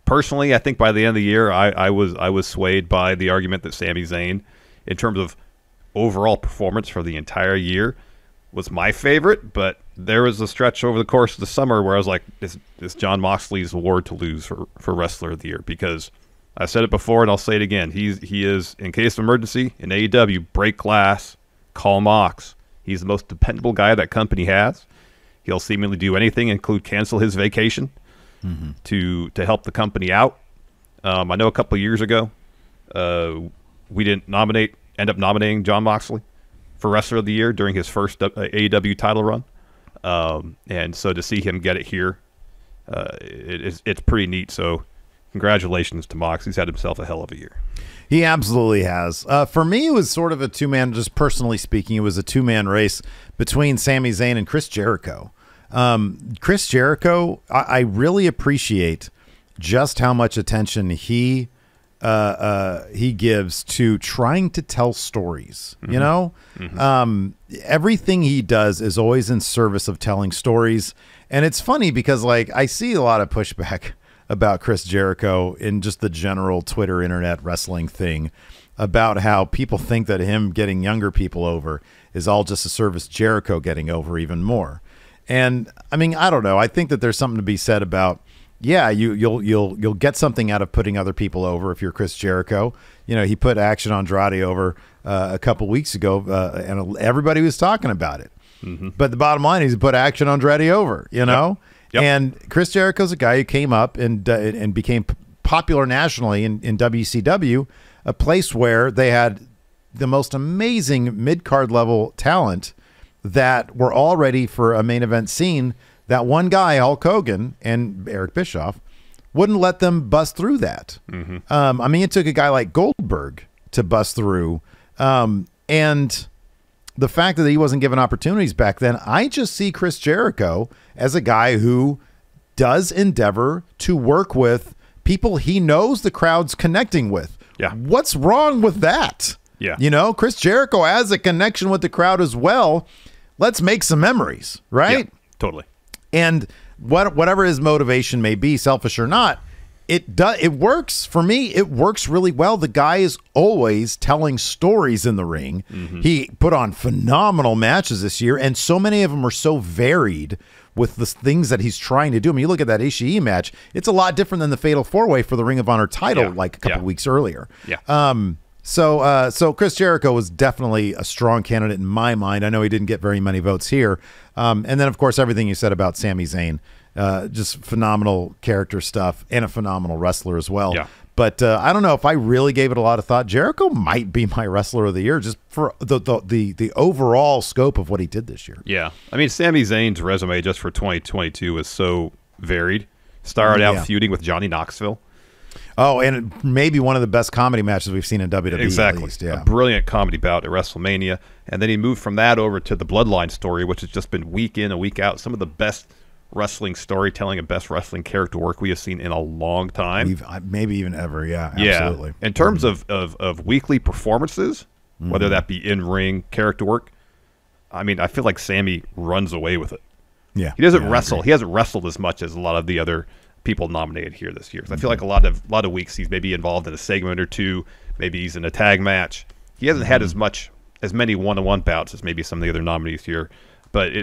Personally, I think by the end of the year, I was swayed by the argument that Sami Zayn, in terms of overall performance for the entire year, was my favorite. But there was a stretch over the course of the summer where I was like, it's Jon Moxley's award to lose for Wrestler of the Year, because I said it before and I'll say it again. He is, in case of emergency, in AEW, break glass, call Mox. He's the most dependable guy that company has. He'll seemingly do anything, include cancel his vacation to help the company out. I know a couple of years ago, we didn't end up nominating Jon Moxley for Wrestler of the Year during his first AEW title run. And so to see him get it here, it's pretty neat. So congratulations to Mox. He's had himself a hell of a year. He absolutely has. For me, it was sort of a two-man, just personally speaking, it was a two-man race between Sami Zayn and Chris Jericho. Chris Jericho, I really appreciate just how much attention he gives to trying to tell stories. You know, everything he does is always in service of telling stories. And it's funny because, like, I see a lot of pushback about Chris Jericho in just the general Twitter, internet wrestling thing, about how people think that him getting younger people over is all just a service Jericho getting over even more. And I mean, I don't know. I think that there's something to be said about, yeah, you'll get something out of putting other people over if you're Chris Jericho. You know, he put Action Andrade over a couple weeks ago, and everybody was talking about it. But the bottom line is he put Action Andrade over, you know? Yep. And Chris Jericho's a guy who came up and became popular nationally in WCW, a place where they had the most amazing mid-card level talent that were all ready for a main event scene. That one guy, Hulk Hogan and Eric Bischoff, wouldn't let them bust through that. I mean, it took a guy like Goldberg to bust through. And the fact that he wasn't given opportunities back then, I just see Chris Jericho as a guy who does endeavor to work with people he knows the crowd's connecting with. Yeah. What's wrong with that? Yeah. You know, Chris Jericho has a connection with the crowd as well. Let's make some memories, right? Yeah, totally. And whatever his motivation may be, selfish or not, it works for me. It works really well. The guy is always telling stories in the ring. He put on phenomenal matches this year, and so many of them are so varied with the things that he's trying to do. I mean, you look at that Ishii match, it's a lot different than the Fatal 4-Way for the Ring of Honor title like a couple weeks earlier. So Chris Jericho was definitely a strong candidate in my mind. I know he didn't get very many votes here. And then, of course, everything you said about Sami Zayn, just phenomenal character stuff and a phenomenal wrestler as well. Yeah. But I don't know if I really gave it a lot of thought. Jericho might be my Wrestler of the Year just for the overall scope of what he did this year. Yeah. I mean, Sami Zayn's resume just for 2022 was so varied. Started out feuding with Johnny Knoxville. Oh, and maybe one of the best comedy matches we've seen in WWE. Exactly. At least, yeah. A brilliant comedy bout at WrestleMania. And then he moved from that over to the Bloodline story, which has just been week in and week out. Some of the best wrestling storytelling and best wrestling character work we have seen in a long time. Maybe even ever, yeah, absolutely. In terms of weekly performances, whether that be in-ring character work, I mean, I feel like Sammy runs away with it. Yeah. He doesn't wrestle. He hasn't wrestled as much as a lot of the other people nominated here this year. 'Cause I feel like a lot of weeks he's maybe involved in a segment or two. Maybe he's in a tag match. He hasn't had as many one-on-one bouts as maybe some of the other nominees here. But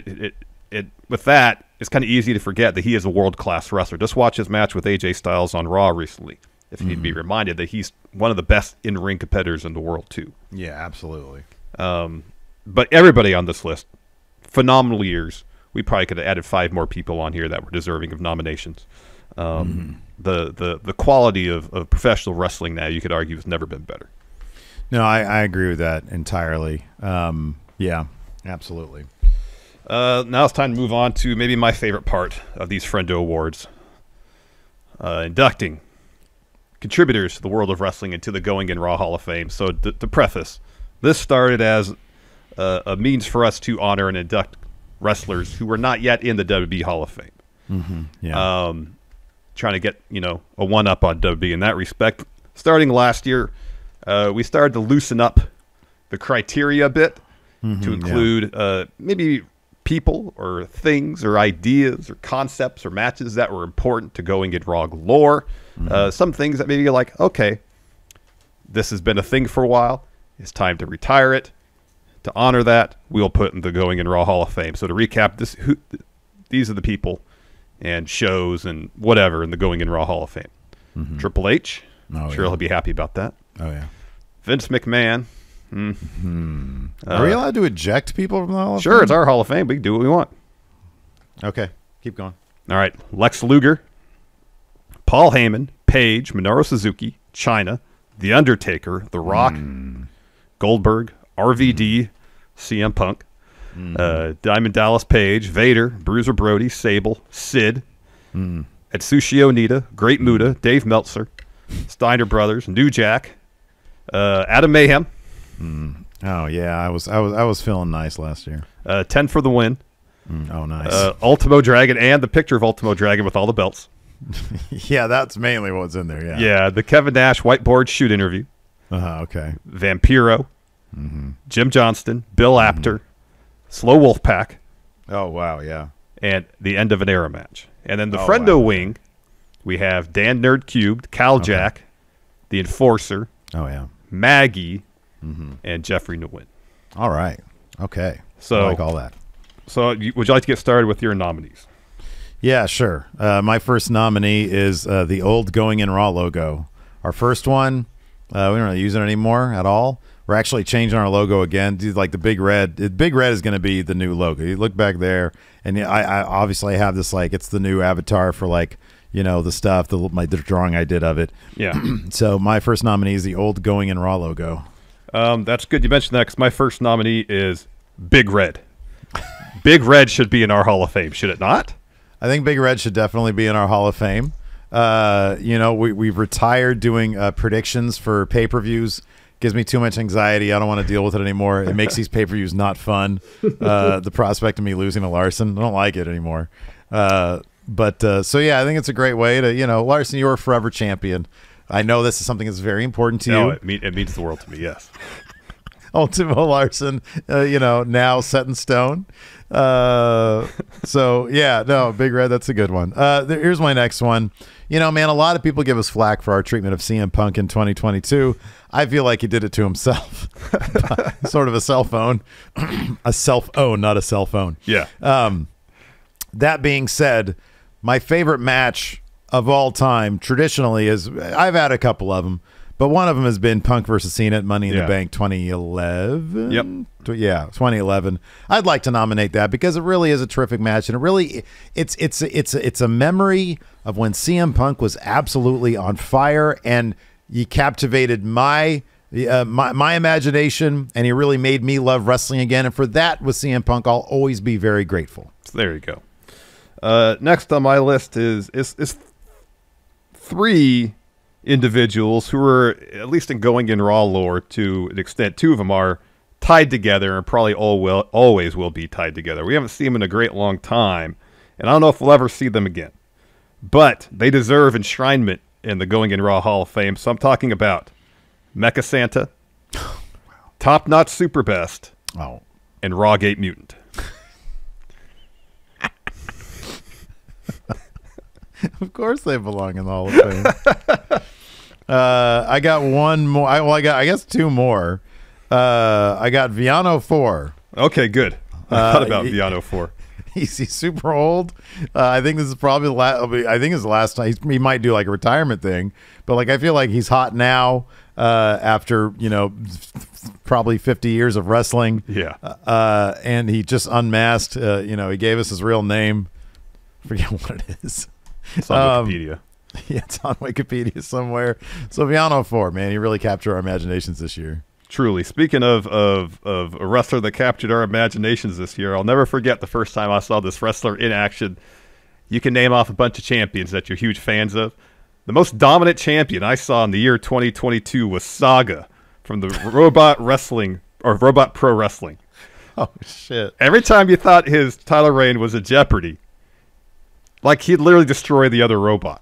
with that, it's kind of easy to forget that he is a world-class wrestler. Just watch his match with AJ Styles on Raw recently, if you need to be reminded that he's one of the best in-ring competitors in the world, too. Yeah, absolutely. But everybody on this list, phenomenal years. We probably could have added 5 more people on here that were deserving of nominations. The quality of professional wrestling now, you could argue, has never been better. No, I agree with that entirely. Yeah, absolutely. Now it's time to move on to maybe my favorite part of these Friendo Awards. Inducting contributors to the world of wrestling into the Going in Raw Hall of Fame. So to preface, this started as a means for us to honor and induct wrestlers who were not yet in the WWE Hall of Fame. Yeah. Trying to get, a one-up on WWE in that respect. Starting last year, we started to loosen up the criteria a bit to include maybe people or things or ideas or concepts or matches that were important to Going in Raw lore. Some things that maybe you're like, okay, this has been a thing for a while. It's time to retire it. To honor that, we'll put in the Going in Raw Hall of Fame. So to recap, these are the people and shows and whatever in the Going in Raw Hall of Fame. Triple H, I'm sure he'll be happy about that. Oh, yeah. Vince McMahon. Are we allowed to eject people from the Hall of Fame? Sure, it's our Hall of Fame. We can do what we want. Okay, keep going. All right, Lex Luger, Paul Heyman, Paige, Minoru Suzuki, Chyna, The Undertaker, The Rock, Goldberg, RVD, CM Punk, Diamond Dallas Page, Vader, Bruiser Brody, Sable, Sid, Atsushi Onita, Great Muta, Dave Meltzer, Steiner Brothers, New Jack, Adam Mayhem. Oh yeah, I was feeling nice last year. 10 for the win. Oh nice. Ultimo Dragon and the picture of Ultimo Dragon with all the belts. Yeah, that's mainly what's in there. Yeah. Yeah, the Kevin Nash whiteboard shoot interview. Okay. Vampiro, Jim Johnston, Bill Apter, Slow Wolf Pack. Oh wow, yeah. And the end of an era match. And then the Friendo wing, we have Dan Nerd Cubed, Cal Jack, the Enforcer. Oh yeah. Maggie, and Jeffrey Nguyen. All right. Okay. So I like all that. So would you like to get started with your nominees? Yeah, sure. My first nominee is the old Going in Raw logo. Our first one, we don't really use it anymore at all. We're actually changing our logo again. Like the big red. The big red is going to be the new logo. You look back there, and I obviously have this like it's the new avatar for like the stuff, the drawing I did of it. Yeah. So my first nominee is the old Going in Raw logo. That's good you mentioned that because my first nominee is Big Red. Big Red should be in our Hall of Fame, should it not? I think Big Red should definitely be in our Hall of Fame. We've retired doing predictions for pay-per-views. Gives me too much anxiety. I don't want to deal with it anymore. It makes these pay-per-views not fun. The prospect of me losing to Larson, I don't like it anymore. So yeah, I think it's a great way to, Larson, you're a forever champion. I know this is something that's very important to you. It means the world to me, yes. Ultimo Larson, now set in stone. So yeah, no, Big Red, that's a good one. Here's my next one. Man, a lot of people give us flack for our treatment of CM Punk in 2022. I feel like he did it to himself. Sort of a cell phone. A self-own, not a cell phone. Yeah. That being said, my favorite match of all time traditionally is, I've had a couple of them, but one of them has been Punk versus Cena at Money in the Bank 2011. Yep. Yeah, 2011. I'd like to nominate that because it really is a terrific match, and it really it's a memory of when CM Punk was absolutely on fire, and he captivated my imagination, and he really made me love wrestling again. And for that, with CM Punk, I'll always be very grateful. So there you go. Next on my list is 3 individuals who are, at least in Going in Raw lore to an extent, 2 of them are tied together and probably always will be tied together. We haven't seen them in a great long time, and I don't know if we'll ever see them again. But they deserve enshrinement in the Going in Raw Hall of Fame, so I'm talking about Mecha Santa, Top Notch Super Best, and Rawgate Mutant. Of course they belong in the Hall of Fame. I got one more. I guess two more. I got Viano 4. Okay, good. I thought about Viano 4. He's super old. I think this is probably the last. I think it's the last time he might do like a retirement thing. But like I feel like he's hot now after probably 50 years of wrestling. Yeah. And he just unmasked. He gave us his real name. Forget what it is. It's on Wikipedia. Yeah, it's on Wikipedia somewhere. So Viano 4, man, he really captured our imaginations this year. Truly. Speaking of a wrestler that captured our imaginations this year, I'll never forget the first time I saw this wrestler in action. You can name off a bunch of champions that you're huge fans of. The most dominant champion I saw in the year 2022 was Saga from the Robot Wrestling or Robot Pro Wrestling. Oh, shit. Every time you thought his title reign was a jeopardy, like he'd literally destroy the other robot.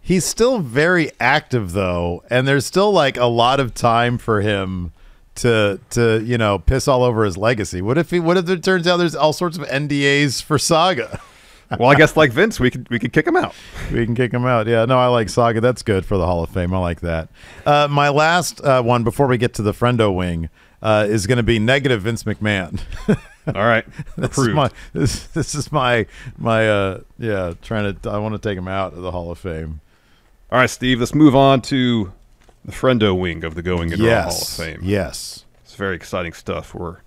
He's still very active though, and there's still like a lot of time for him to piss all over his legacy. What if it turns out there's all sorts of NDAs for Saga? Well, I guess like Vince, we could kick him out. We can kick him out. Yeah, no, I like Saga. That's good for the Hall of Fame. I like that. My last one before we get to the Friendo wing is going to be negative Vince McMahon. All right, approved. This is my trying to. I want to take him out of the Hall of Fame. All right, Steve, let's move on to the Friendo wing of the Going in Raw Hall of Fame. Yes. It's very exciting stuff where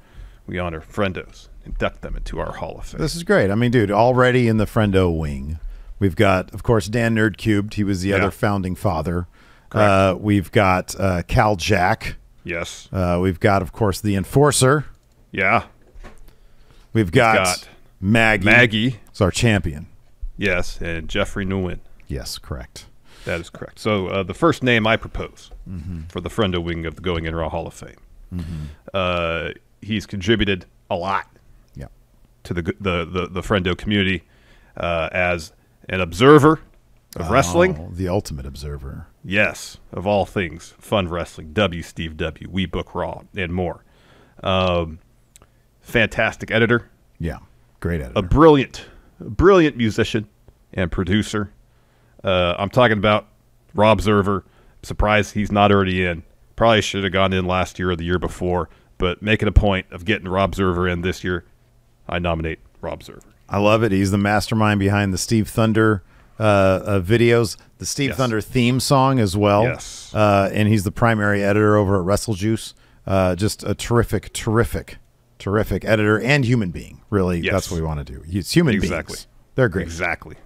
we honor Friendos, induct them into our Hall of Fame. This is great. I mean, dude, already in the Friendo wing, we've got, of course, Dan Nerd Cubed. He was the other founding father. We've got Cal Jack. Yes. We've got, of course, the Enforcer. Yeah. We've got Maggie. Maggie. It's our champion. Yes, and Jeffrey Nguyen. Yes, correct. That is correct. So the first name I propose for the Friendo wing of the Going in Raw Hall of Fame. He's contributed a lot to the Friendo community as an observer of wrestling. The ultimate observer. Yes, of all things. Fun wrestling, Steve W, We Book Raw, and more. Fantastic editor. Yeah, great editor. A brilliant musician and producer. I'm talking about Raw Observer. Surprised he's not already in. Probably should have gone in last year or the year before, but making a point of getting Raw Observer in this year, I nominate Raw Observer. I love it. He's the mastermind behind the Steve Thunder videos, the Steve Thunder theme song as well. Yes. And he's the primary editor over at WrestleJuice. Just a terrific editor and human being. Really, that's what we want to do. He's human beings. They're great. Exactly.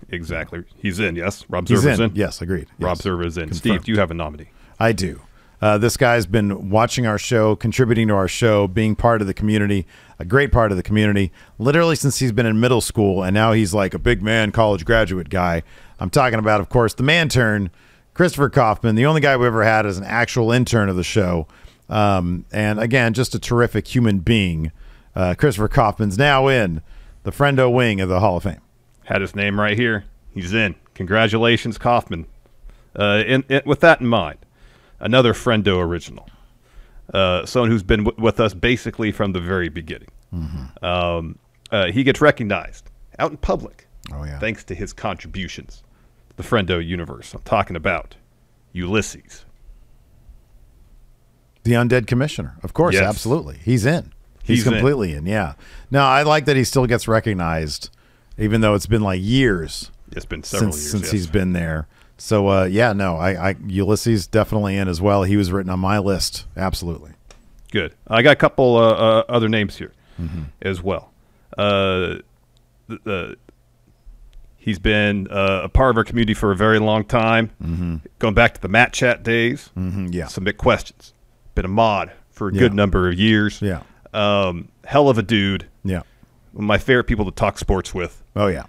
He's in, yes? Rob Observer's in? Yes, agreed. Rob Observer is in. Confirmed. Steve, do you have a nominee? I do. This guy's been watching our show, contributing to our show, being part of the community, a great part of the community, literally since he's been in middle school, and now he's like a big man, college graduate guy. I'm talking about, of course, the man turn, Christopher Kaufman, the only guy we ever had as an actual intern of the show. And again, just a terrific human being. Christopher Kaufman's now in the Friendo wing of the Hall of Fame. Had his name right here. He's in. Congratulations, Kaufman. With that in mind, another Friendo original. Someone who's been with us basically from the very beginning. He gets recognized out in public thanks to his contributions to the Friendo universe. I'm talking about Ulysses. The Undead Commissioner. Of course, absolutely. He's in. He's completely in, yeah. Now, I like that he still gets recognized, even though it's been like years. It's been several years since he's been there. So, Ulysses definitely in as well. He was written on my list. Absolutely. Good. I got a couple other names here as well. He's been a part of our community for a very long time. Going back to the Matt Chat days. Submit questions. Been a mod for a good number of years. Yeah. Hell of a dude. Yeah. One of my favorite people to talk sports with. Oh, yeah.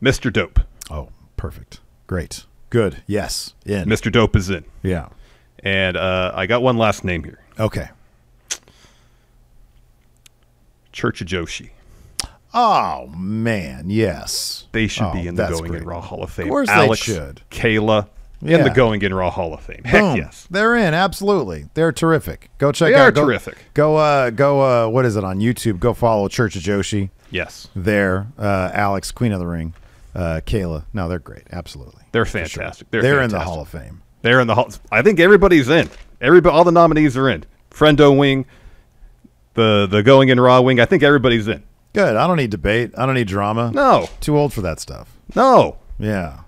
Mr. Dope. Oh, perfect. Great. Good. Yes. In. Mr. Dope is in. Yeah. And I got one last name here. Okay. Church of Joshi. Oh, man. Yes. They should be in the Going in Raw Hall of Fame. Of course Alex, they should. Kayla. In the Going in Raw Hall of Fame. Heck Boom. yes. They're in, absolutely. They're terrific. Go check they out. They are terrific. Go, what is it on YouTube? Go follow Church of Joshi. Yes. There. Alex, Queen of the Ring. Kayla. No, they're great. Absolutely. They're fantastic. Sure. They're in the Hall of Fame. They're in the Hall. I think everybody's in. All the nominees are in. Friendo wing, the Going in Raw wing. I think everybody's in. Good. I don't need debate. I don't need drama. No. Too old for that stuff. No. Yeah.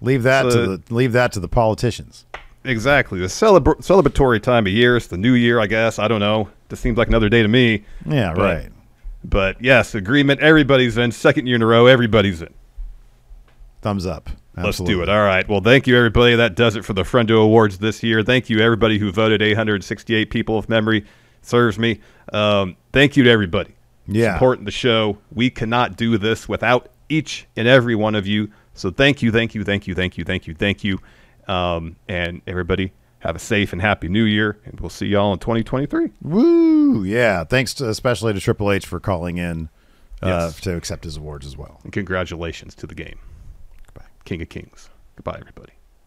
Leave that to the politicians. Exactly. The celebratory time of year. It's the new year, I guess. I don't know. This seems like another day to me. Yeah, right. But yes, agreement. Everybody's in. Second year in a row, everybody's in. Thumbs up. Absolutely. Let's do it. All right. Well, thank you, everybody. That does it for the Friendo Awards this year. Thank you, everybody who voted. 868 people, if memory serves me. Thank you to everybody. Yeah. Supporting the show. We cannot do this without each and every one of you. So thank you, thank you, thank you, thank you, thank you, thank you. And everybody, have a safe and happy new year. And we'll see y'all in 2023. Woo! Yeah. Thanks especially to Triple H for calling in Yes. to accept his awards as well. And congratulations to the game. Goodbye. King of Kings. Goodbye, everybody.